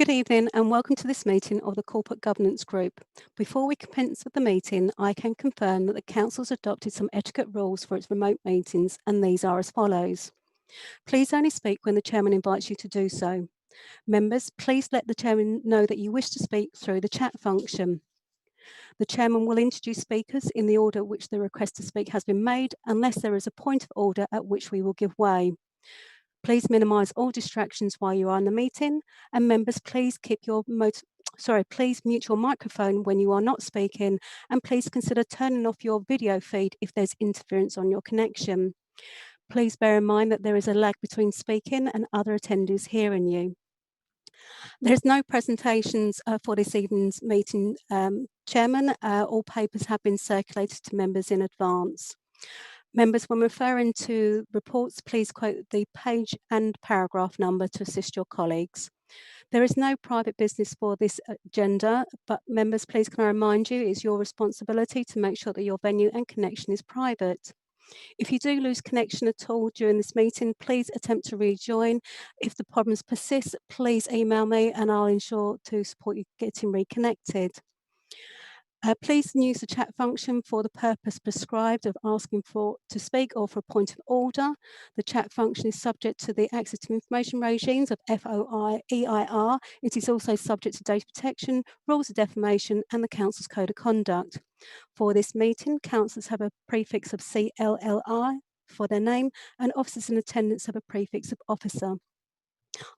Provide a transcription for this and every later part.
Good evening and welcome to this meeting of the Corporate Governance Group. Before we commence with the meeting, I can confirm that the Council's adopted some etiquette rules for its remote meetings, and these are as follows. Please only speak when the Chairman invites you to do so. Members, please let the Chairman know that you wish to speak through the chat function. The Chairman will introduce speakers in the order which the request to speak has been made, unless there is a point of order at which we will give way. Please minimise all distractions while you are in the meeting, and members, please please mute your microphone when you are not speaking, and please consider turning off your video feed if there's interference on your connection. Please bear in mind that there is a lag between speaking and other attendees hearing you. There's no presentations for this evening's meeting, Chairman. All papers have been circulated to members in advance. Members, when referring to reports, please quote the page and paragraph number to assist your colleagues. There is no private business for this agenda, but members, please can I remind you, it's your responsibility to make sure that your venue and connection is private. If you do lose connection at all during this meeting, please attempt to rejoin. If the problems persist, please email me and I'll ensure to support you getting reconnected. Please use the chat function for the purpose prescribed of asking to speak or for a point of order. The chat function is subject to the access to information regimes of FOI/EIR. It is also subject to data protection, rules of defamation and the Council's Code of Conduct. For this meeting, councillors have a prefix of CLLI for their name and officers in attendance have a prefix of officer.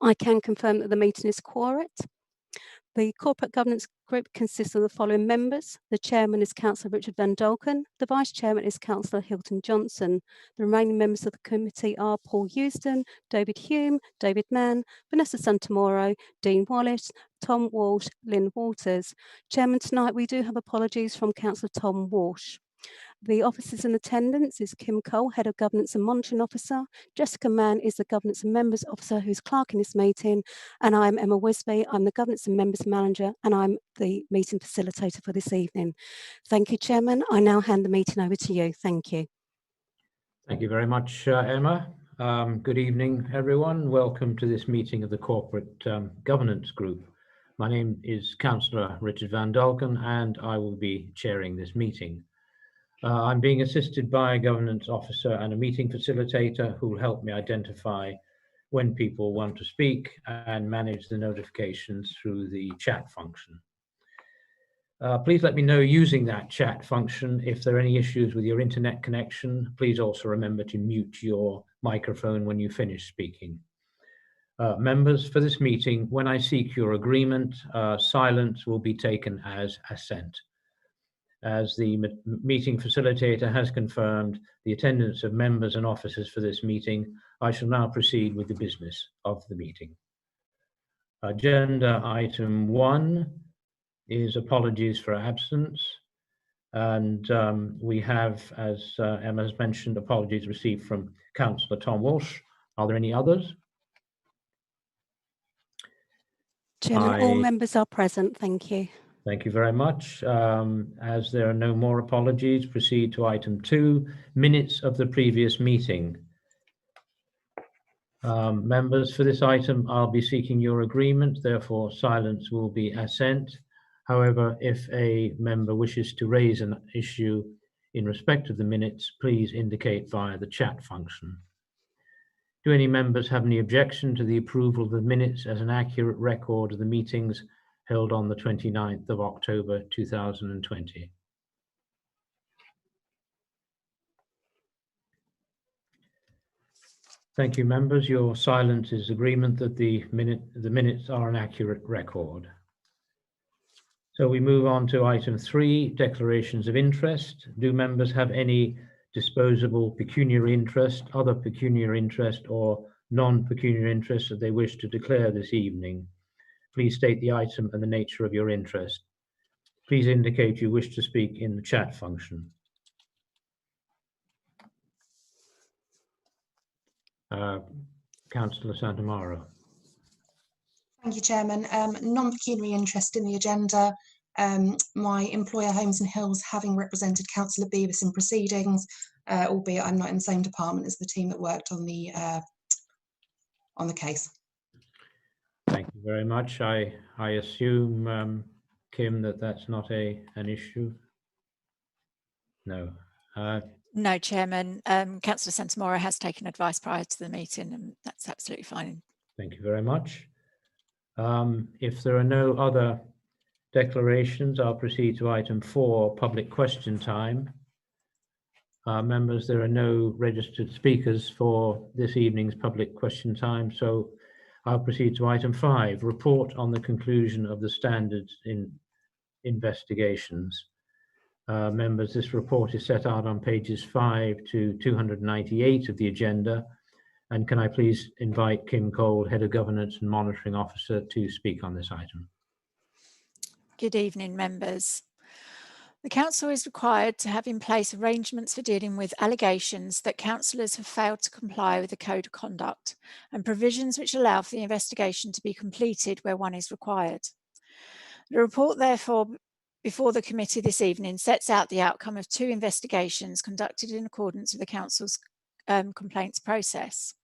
I can confirm that the meeting is quorate. The Corporate Governance Group consists of the following members. The Chairman is Councillor Richard Van Dolken. The Vice Chairman is Councillor Hilton Johnson. The remaining members of the committee are Paul Houston, David Hume, David Mann, Vanessa Santamoro, Dean Wallace, Tom Walsh, Lynn Waters. Chairman, tonight we do have apologies from Councillor Tom Walsh. The officers in attendance is Kim Cole, Head of Governance and Monitoring Officer. Jessica Mann is the Governance and Members Officer who's clerk in this meeting. And I'm Emma Wisby, I'm the Governance and Members Manager and I'm the meeting facilitator for this evening. Thank you, Chairman. I now hand the meeting over to you. Thank you. Thank you very much, Emma. Good evening, everyone. Welcome to this meeting of the Corporate Governance Group. My name is Councillor Richard Van Dolken and I will be chairing this meeting. I'm being assisted by a governance officer and a meeting facilitator who will help me identify when people want to speak and manage the notifications through the chat function. Please let me know using that chat function if there are any issues with your internet connection. Please also remember to mute your microphone when you finish speaking. Members, for this meeting, when I seek your agreement, silence will be taken as assent. As the meeting facilitator has confirmed the attendance of members and officers for this meeting, I shall now proceed with the business of the meeting. Agenda item 1 is apologies for absence. And we have, as Emma has mentioned, apologies received from Councillor Tom Walsh. Are there any others? Chairman, all members are present. Thank you. Thank you very much. As there are no more apologies, proceed to item 2, minutes of the previous meeting. Members, for this item, I'll be seeking your agreement, therefore silence will be assent. However, if a member wishes to raise an issue in respect of the minutes, please indicate via the chat function. Do any members have any objection to the approval of the minutes as an accurate record of the meetings held on the 29th of October 2020? Thank you, members. Your silence is agreement that the minutes are an accurate record. So we move on to item 3, declarations of interest. Do members have any disposable pecuniary interest, other pecuniary interest, or non-pecuniary interest that they wish to declare this evening? Please state the item and the nature of your interest. Please indicate you wish to speak in the chat function. Councillor Santamaro. Thank you, Chairman. Non-pecuniary interest in the agenda. My employer, Homes and Hills, having represented Councillor Beavis in proceedings, albeit I'm not in the same department as the team that worked on the case. Thank you very much. I assume, Kim, that that's not an issue? No. No, Chairman. Councillor Santamora has taken advice prior to the meeting, and that's absolutely fine. Thank you very much. If there are no other declarations, I'll proceed to item 4, public question time. Members, there are no registered speakers for this evening's public question time, so I'll proceed to item 5, report on the conclusion of the standards in investigations. Members, this report is set out on pages 5 to 298 of the agenda. And can I please invite Kim Cole, Head of Governance and Monitoring Officer, to speak on this item? Good evening, members. The Council is required to have in place arrangements for dealing with allegations that councillors have failed to comply with the Code of Conduct and provisions which allow for the investigation to be completed where one is required. The report, therefore, before the committee this evening sets out the outcome of 2 investigations conducted in accordance with the Council's complaints process.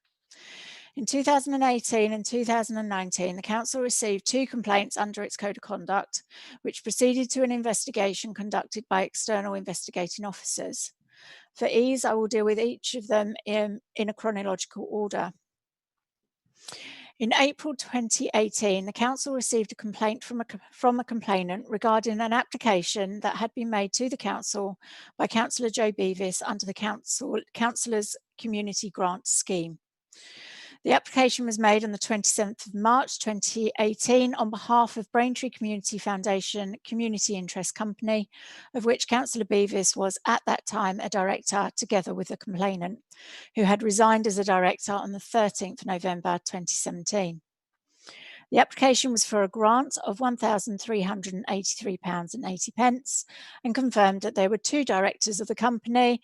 In 2018 and 2019, the Council received 2 complaints under its Code of Conduct, which proceeded to an investigation conducted by external investigating officers. For ease, I will deal with each of them in a chronological order. In April 2018, the Council received a complaint from a complainant regarding an application that had been made to the Council by Councillor Joe Beavis under the Councillors' Community Grant Scheme. The application was made on the 27th of March 2018 on behalf of Braintree Community Foundation Community Interest Company, of which Councillor Beavis was at that time a director, together with the complainant, who had resigned as a director on the 13th of November 2017. The application was for a grant of £1,383.80 and confirmed that there were 2 directors of the company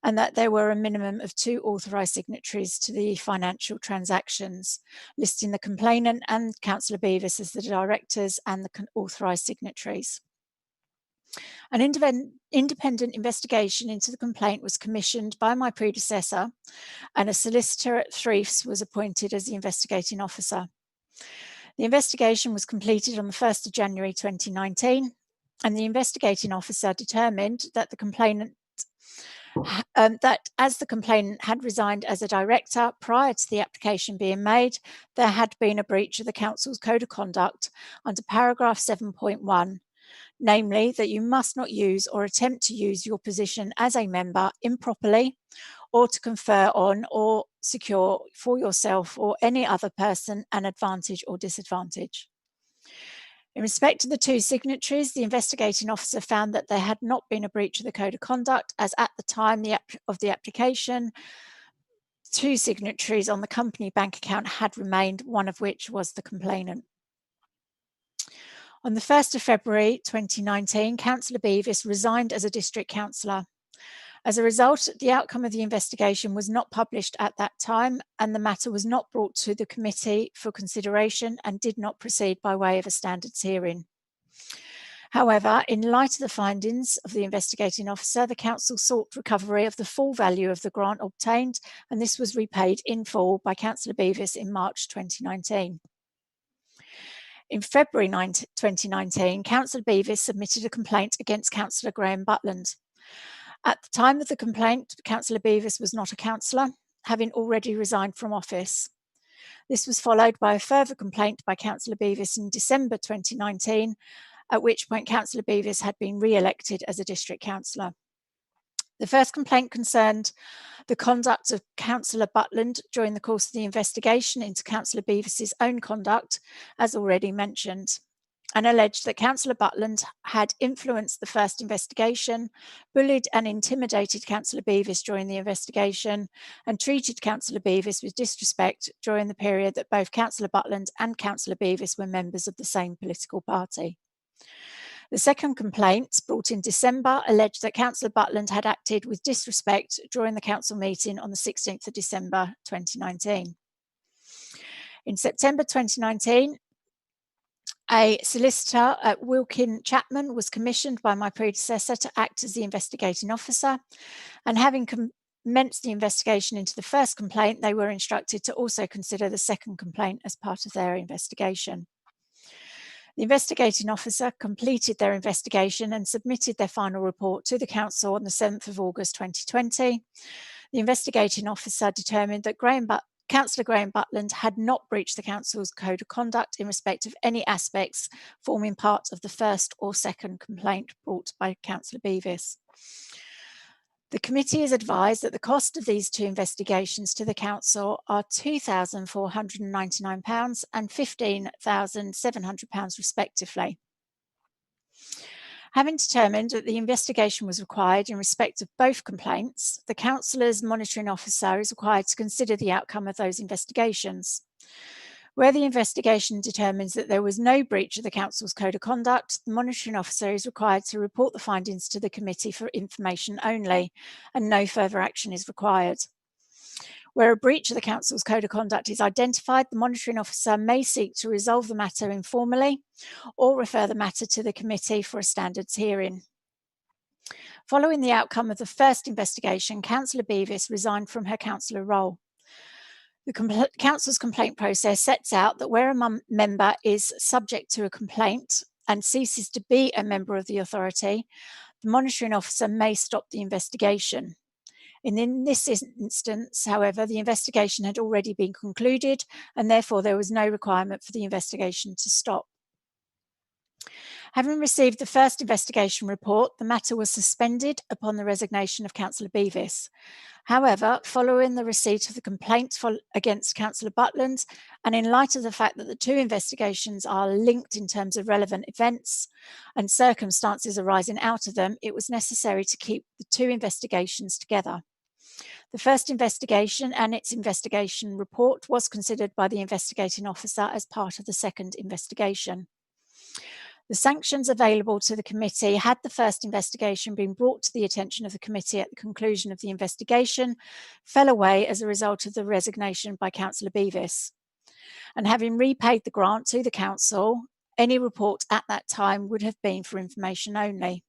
and that there were a minimum of 2 authorised signatories to the financial transactions, listing the complainant and Councillor Beavis as the directors and the authorised signatories. An independent investigation into the complaint was commissioned by my predecessor, and a solicitor at Threaves was appointed as the investigating officer. The investigation was completed on the 1st of January 2019, and the investigating officer determined that the complainant that as the complainant had resigned as a director prior to the application being made, there had been a breach of the Council's Code of Conduct under paragraph 7.1, namely that you must not use or attempt to use your position as a member improperly or to confer on or secure for yourself or any other person an advantage or disadvantage. In respect of the 2 signatories, the investigating officer found that there had not been a breach of the Code of Conduct, as at the time of the application, 2 signatories on the company bank account had remained, one of which was the complainant. On the 1st of February 2019, Councillor Beavis resigned as a district councillor. As a result, the outcome of the investigation was not published at that time, and the matter was not brought to the committee for consideration and did not proceed by way of a standards hearing. However, in light of the findings of the investigating officer, the Council sought recovery of the full value of the grant obtained, and this was repaid in full by Councillor Beavis in March 2019. In February 2019, Councillor Beavis submitted a complaint against Councillor Graham Butland. At the time of the complaint, Councillor Beavis was not a councillor, having already resigned from office. This was followed by a further complaint by Councillor Beavis in December 2019, at which point Councillor Beavis had been re-elected as a district councillor. The first complaint concerned the conduct of Councillor Butland during the course of the investigation into Councillor Beavis's own conduct, as already mentioned, and alleged that Councillor Butland had influenced the first investigation, bullied and intimidated Councillor Beavis during the investigation, and treated Councillor Beavis with disrespect during the period that both Councillor Butland and Councillor Beavis were members of the same political party. The second complaint, brought in December, alleged that Councillor Butland had acted with disrespect during the council meeting on the 16th of December 2019. In September 2019, a solicitor at Wilkin Chapman was commissioned by my predecessor to act as the investigating officer, and having commenced the investigation into the first complaint, they were instructed to also consider the second complaint as part of their investigation. The investigating officer completed their investigation and submitted their final report to the council on the 7th of August 2020. The investigating officer determined that Councillor Graham Butland had not breached the council's code of conduct in respect of any aspects forming part of the first or second complaint brought by Councillor Beavis. The committee is advised that the cost of these two investigations to the council are £2,499 and £15,700 respectively. Having determined that the investigation was required in respect of both complaints, the councillor's monitoring officer is required to consider the outcome of those investigations. Where the investigation determines that there was no breach of the council's code of conduct, the monitoring officer is required to report the findings to the committee for information only, and no further action is required. Where a breach of the council's code of conduct is identified, the monitoring officer may seek to resolve the matter informally or refer the matter to the committee for a standards hearing. Following the outcome of the first investigation, Councillor Beavis resigned from her councillor role. The council's complaint process sets out that where a member is subject to a complaint and ceases to be a member of the authority, the monitoring officer may stop the investigation. In this instance, however, the investigation had already been concluded and therefore there was no requirement for the investigation to stop. Having received the first investigation report, the matter was suspended upon the resignation of Councillor Beavis. However, following the receipt of the complaint against Councillor Butland, and in light of the fact that the two investigations are linked in terms of relevant events and circumstances arising out of them, it was necessary to keep the two investigations together. The first investigation and its investigation report was considered by the investigating officer as part of the second investigation. The sanctions available to the committee had the first investigation been brought to the attention of the committee at the conclusion of the investigation fell away as a result of the resignation by Councillor Beavis. And having repaid the grant to the council, any report at that time would have been for information only.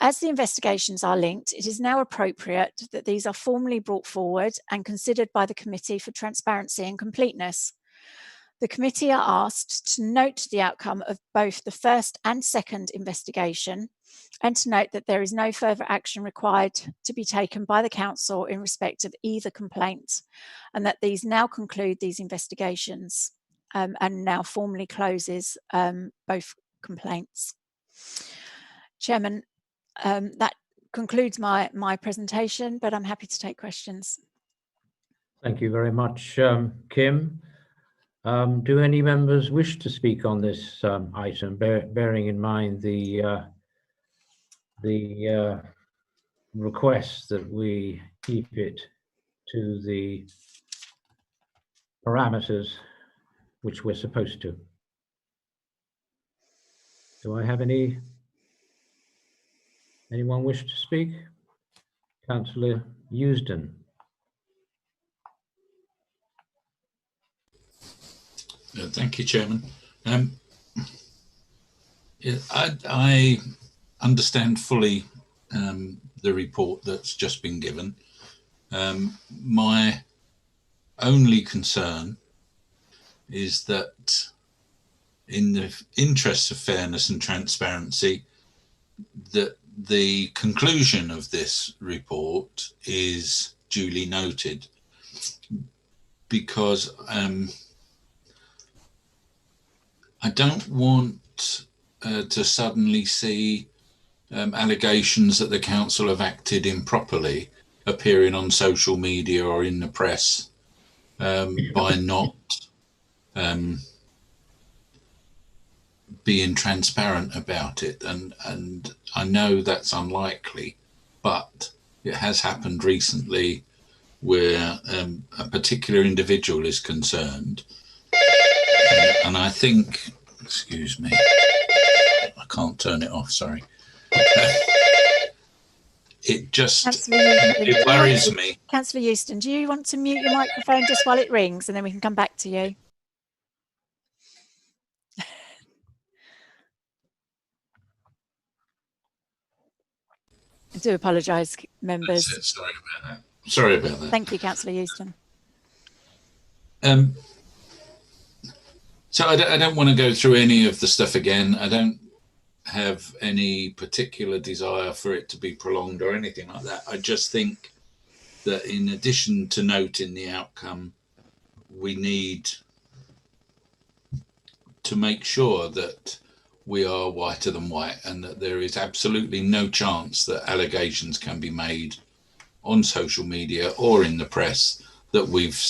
As the investigations are linked, it is now appropriate that these are formally brought forward and considered by the committee for transparency and completeness. The committee are asked to note the outcome of both the first and second investigation and to note that there is no further action required to be taken by the council in respect of either complaint, and that these now conclude these investigations and now formally closes both complaints. Chairman, that concludes my presentation, but I'm happy to take questions. Thank you very much, Kim. Do any members wish to speak on this item, bearing in mind the request that we keep it to the parameters which we're supposed to? Do I have anyone wish to speak? Councillor Eusden. Thank you, Chairman. I understand fully the report that's just been given. My only concern is that in the interests of fairness and transparency, that the conclusion of this report is duly noted, because I don't want to suddenly see allegations that the council have acted improperly appearing on social media or in the press by not being transparent about it. And I know that's unlikely, but it has happened recently where a particular individual is concerned. And I think, excuse me, I can't turn it off, sorry. It just, it worries me. Councillor Eusden, do you want to mute your microphone just while it rings and then we can come back to you? I do apologise, members. That's it. Sorry about that. Sorry about that. Thank you, Councillor Euston. So I don't want to go through any of the stuff again. I don't have any particular desire for it to be prolonged or anything like that. I just think that in addition to noting the outcome, we need to make sure that we are whiter than white and that there is absolutely no chance that allegations can be made on social media or in the press that we've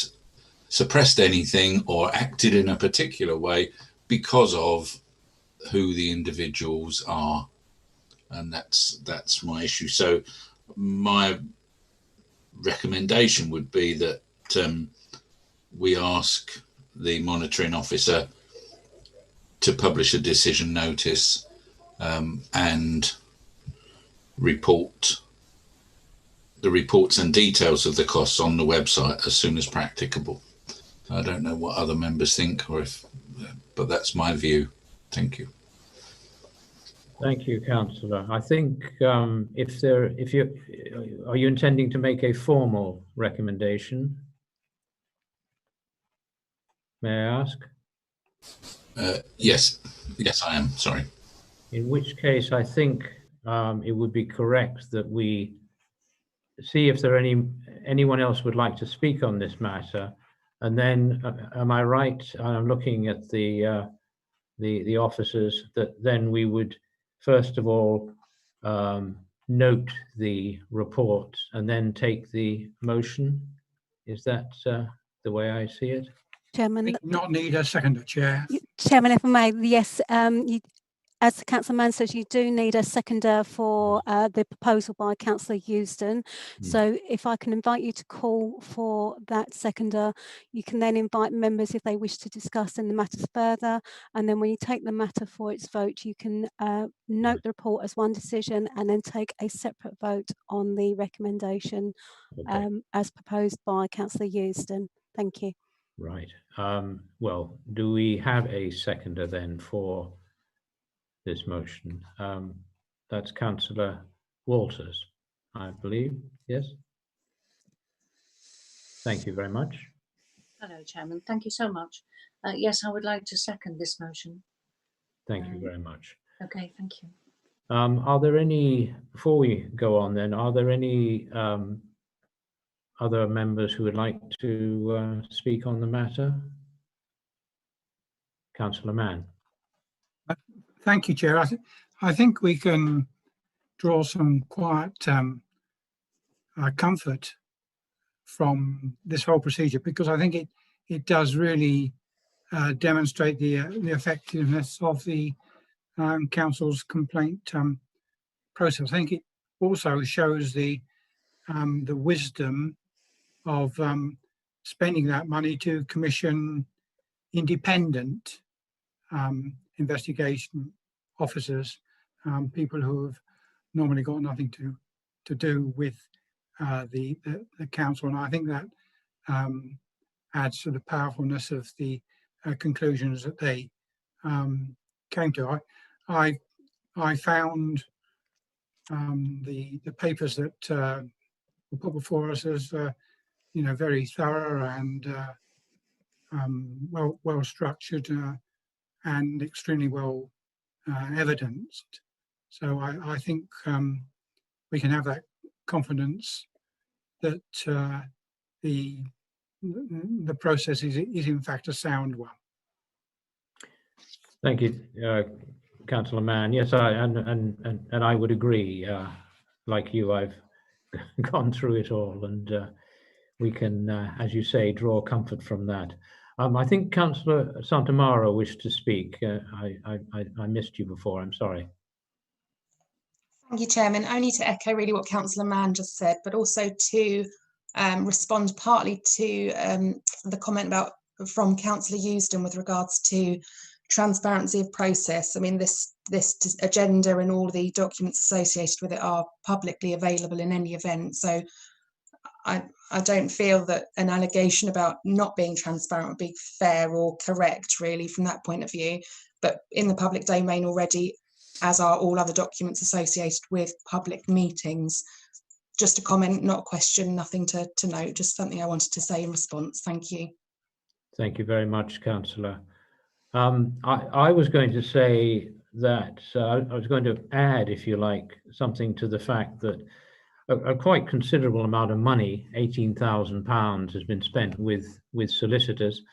suppressed anything or acted in a particular way because of who the individuals are. And that's my issue. So my recommendation would be that we ask the monitoring officer to publish a decision notice and report the reports and details of the costs on the website as soon as practicable. I don't know what other members think, or if, but that's my view. Thank you. Thank you, Councillor. I think are you intending to make a formal recommendation? May I ask? Yes, I am. Sorry. In which case, I think it would be correct that we see if there anyone else would like to speak on this matter, and then am I right? I'm looking at the officers that then we would first of all note the report and then take the motion. Is that the way I see it? Chairman, We do not need a seconder, Chair. Chairman, if I may, yes, as Councillor Mann says, you do need a seconder for the proposal by Councillor Euston. So if I can invite you to call for that seconder, you can then invite members if they wish to discuss in the matters further. And then when you take the matter for its vote, you can note the report as one decision and then take a separate vote on the recommendation as proposed by Councillor Euston. Thank you. Right. Well, do we have a seconder then for this motion? That's Councillor Walters, I believe. Yes. Thank you very much. Hello, Chairman. Thank you so much. Yes, I would like to second this motion. Thank you very much. Okay, thank you. Are there any, before we go on then, are there any other members who would like to speak on the matter? Councillor Mann. Thank you, Chair. I think we can draw some quiet comfort from this whole procedure, because I think it does really demonstrate the effectiveness of the council's complaint process. I think it also shows the wisdom of spending that money to commission independent investigation officers, people who have normally got nothing to do with the council, and I think that adds to the powerfulness of the conclusions that they came to. I found the papers that were put before us as very thorough and well structured and extremely well evidenced. So I think we can have that confidence that the process is in fact a sound one. Thank you, Councillor Mann. Yes, and I would agree. Like you, I've gone through it all, and we can, as you say, draw comfort from that. I think Councillor Santamaro wished to speak. I missed you before. I'm sorry. Thank you, Chairman. Only to echo really what Councillor Mann just said, but also to respond partly to the comment from Councillor Euston with regards to transparency of process. I mean, this agenda and all the documents associated with it are publicly available in any event. So I don't feel that an allegation about not being transparent would be fair or correct, really, from that point of view. But in the public domain already, as are all other documents associated with public meetings. Just a comment, not a question, nothing to note, just something I wanted to say in response. Thank you. Thank you very much, Councillor. I was going to say that I was going to add, if you like, something to the fact that a quite considerable amount of money, £18,000, has been spent with solicitors,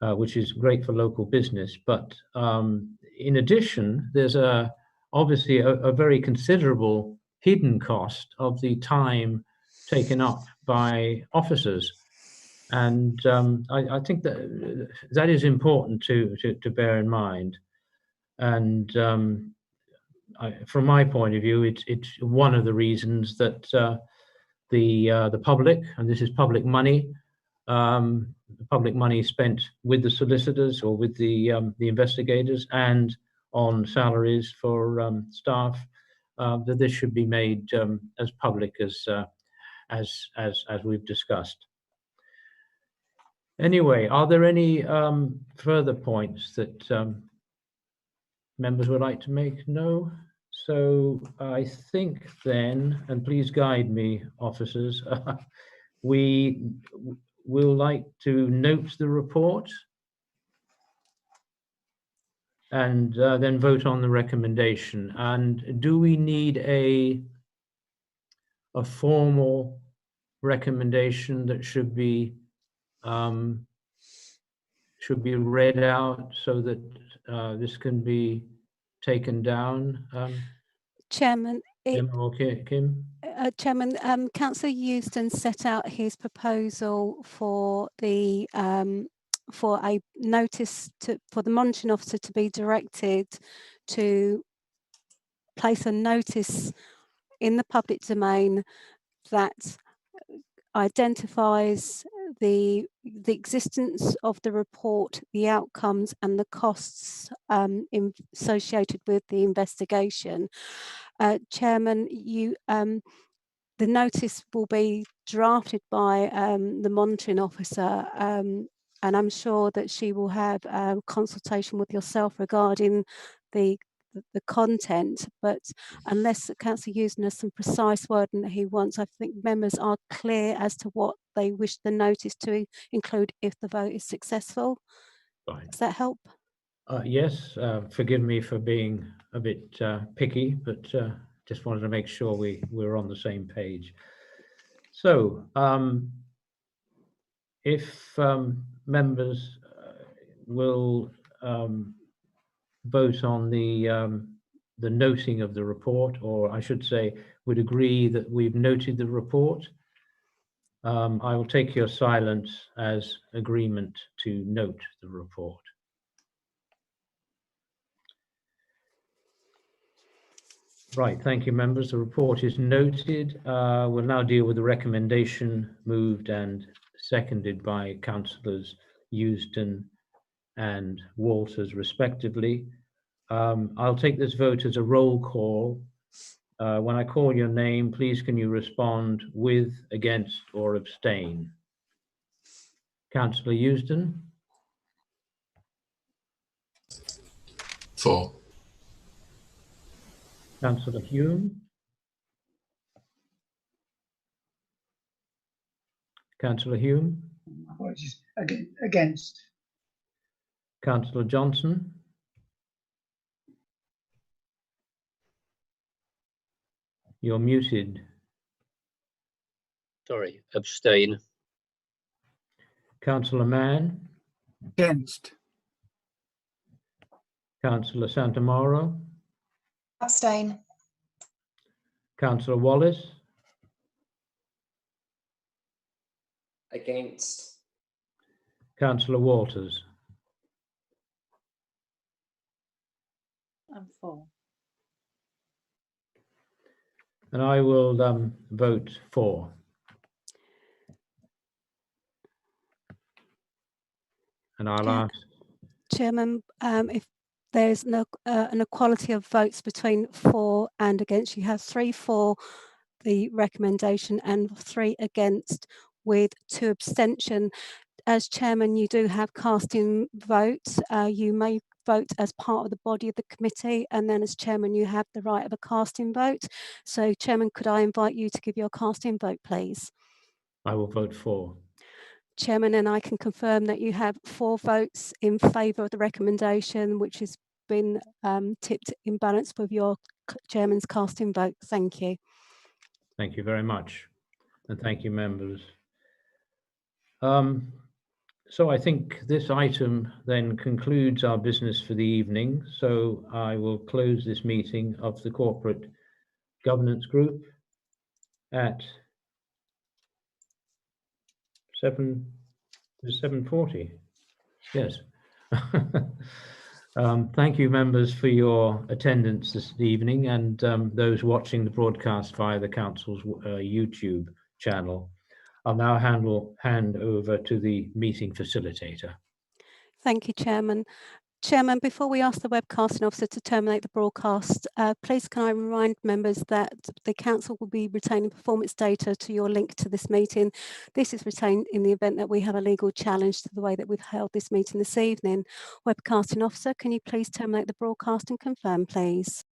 which is great for local business. But in addition, there's obviously a very considerable hidden cost of the time taken up by officers. And I think that is important to bear in mind. And from my point of view, it's one of the reasons that the public, and this is public money, spent with the solicitors or with the investigators and on salaries for staff, that this should be made as public as we've discussed. Anyway, are there any further points that members would like to make? No. So I think then, and please guide me, officers, we will like to note the report and then vote on the recommendation. And do we need a formal recommendation that should be read out so that this can be taken down? Chairman, Kim? Chairman, Councillor Euston set out his proposal for the for a notice for the monitoring officer to be directed to place a notice in the public domain that identifies the existence of the report, the outcomes and the costs associated with the investigation. Chairman, the notice will be drafted by the monitoring officer, and I'm sure that she will have a consultation with yourself regarding the content, but unless Councillor Euston has some precise wording that he wants, I think members are clear as to what they wish the notice to include if the vote is successful. Fine. Does that help? Yes, forgive me for being a bit picky, but just wanted to make sure we're on the same page. So if members will vote on the noting of the report, or I should say would agree that we've noted the report, I will take your silence as agreement to note the report. Right, thank you, members. The report is noted. We'll now deal with the recommendation moved and seconded by Councillors Euston and Walters, respectively. I'll take this vote as a roll call. When I call your name, please can you respond with, against, or abstain? Councillor Euston? For. Councillor Hume? Councillor Hume? Apologies. Against. Councillor Johnson? You're muted. Sorry, abstain. Councillor Mann? Against. Councillor Santamaro? Abstain. Councillor Wallace? Against. Councillor Walters? I'm for. And I will vote for. And I'll ask. Chairman, if there's an equality of votes between for and against, you have 3 for the recommendation and 3 against with 2 abstention. as chairman, you do have casting votes. You may vote as part of the body of the committee, and then as chairman, you have the right of a casting vote. So chairman, could I invite you to give your casting vote, please? I will vote for. Chairman, and I can confirm that you have 4 votes in favour of the recommendation, which has been tipped in balance with your chairman's casting vote. Thank you. Thank you very much. And thank you, members. So I think this item then concludes our business for the evening. So I will close this meeting of the Corporate Governance Group at 7:40. Yes. Thank you, members, for your attendance this evening, and those watching the broadcast via the Council's YouTube channel. I'll now hand over to the meeting facilitator. Thank you, Chairman. Chairman, before we ask the webcasting officer to terminate the broadcast, please can I remind members that the Council will be retaining performance data to your link to this meeting. This is retained in the event that we have a legal challenge to the way that we've held this meeting this evening. Webcasting officer, can you please terminate the broadcast and confirm, please?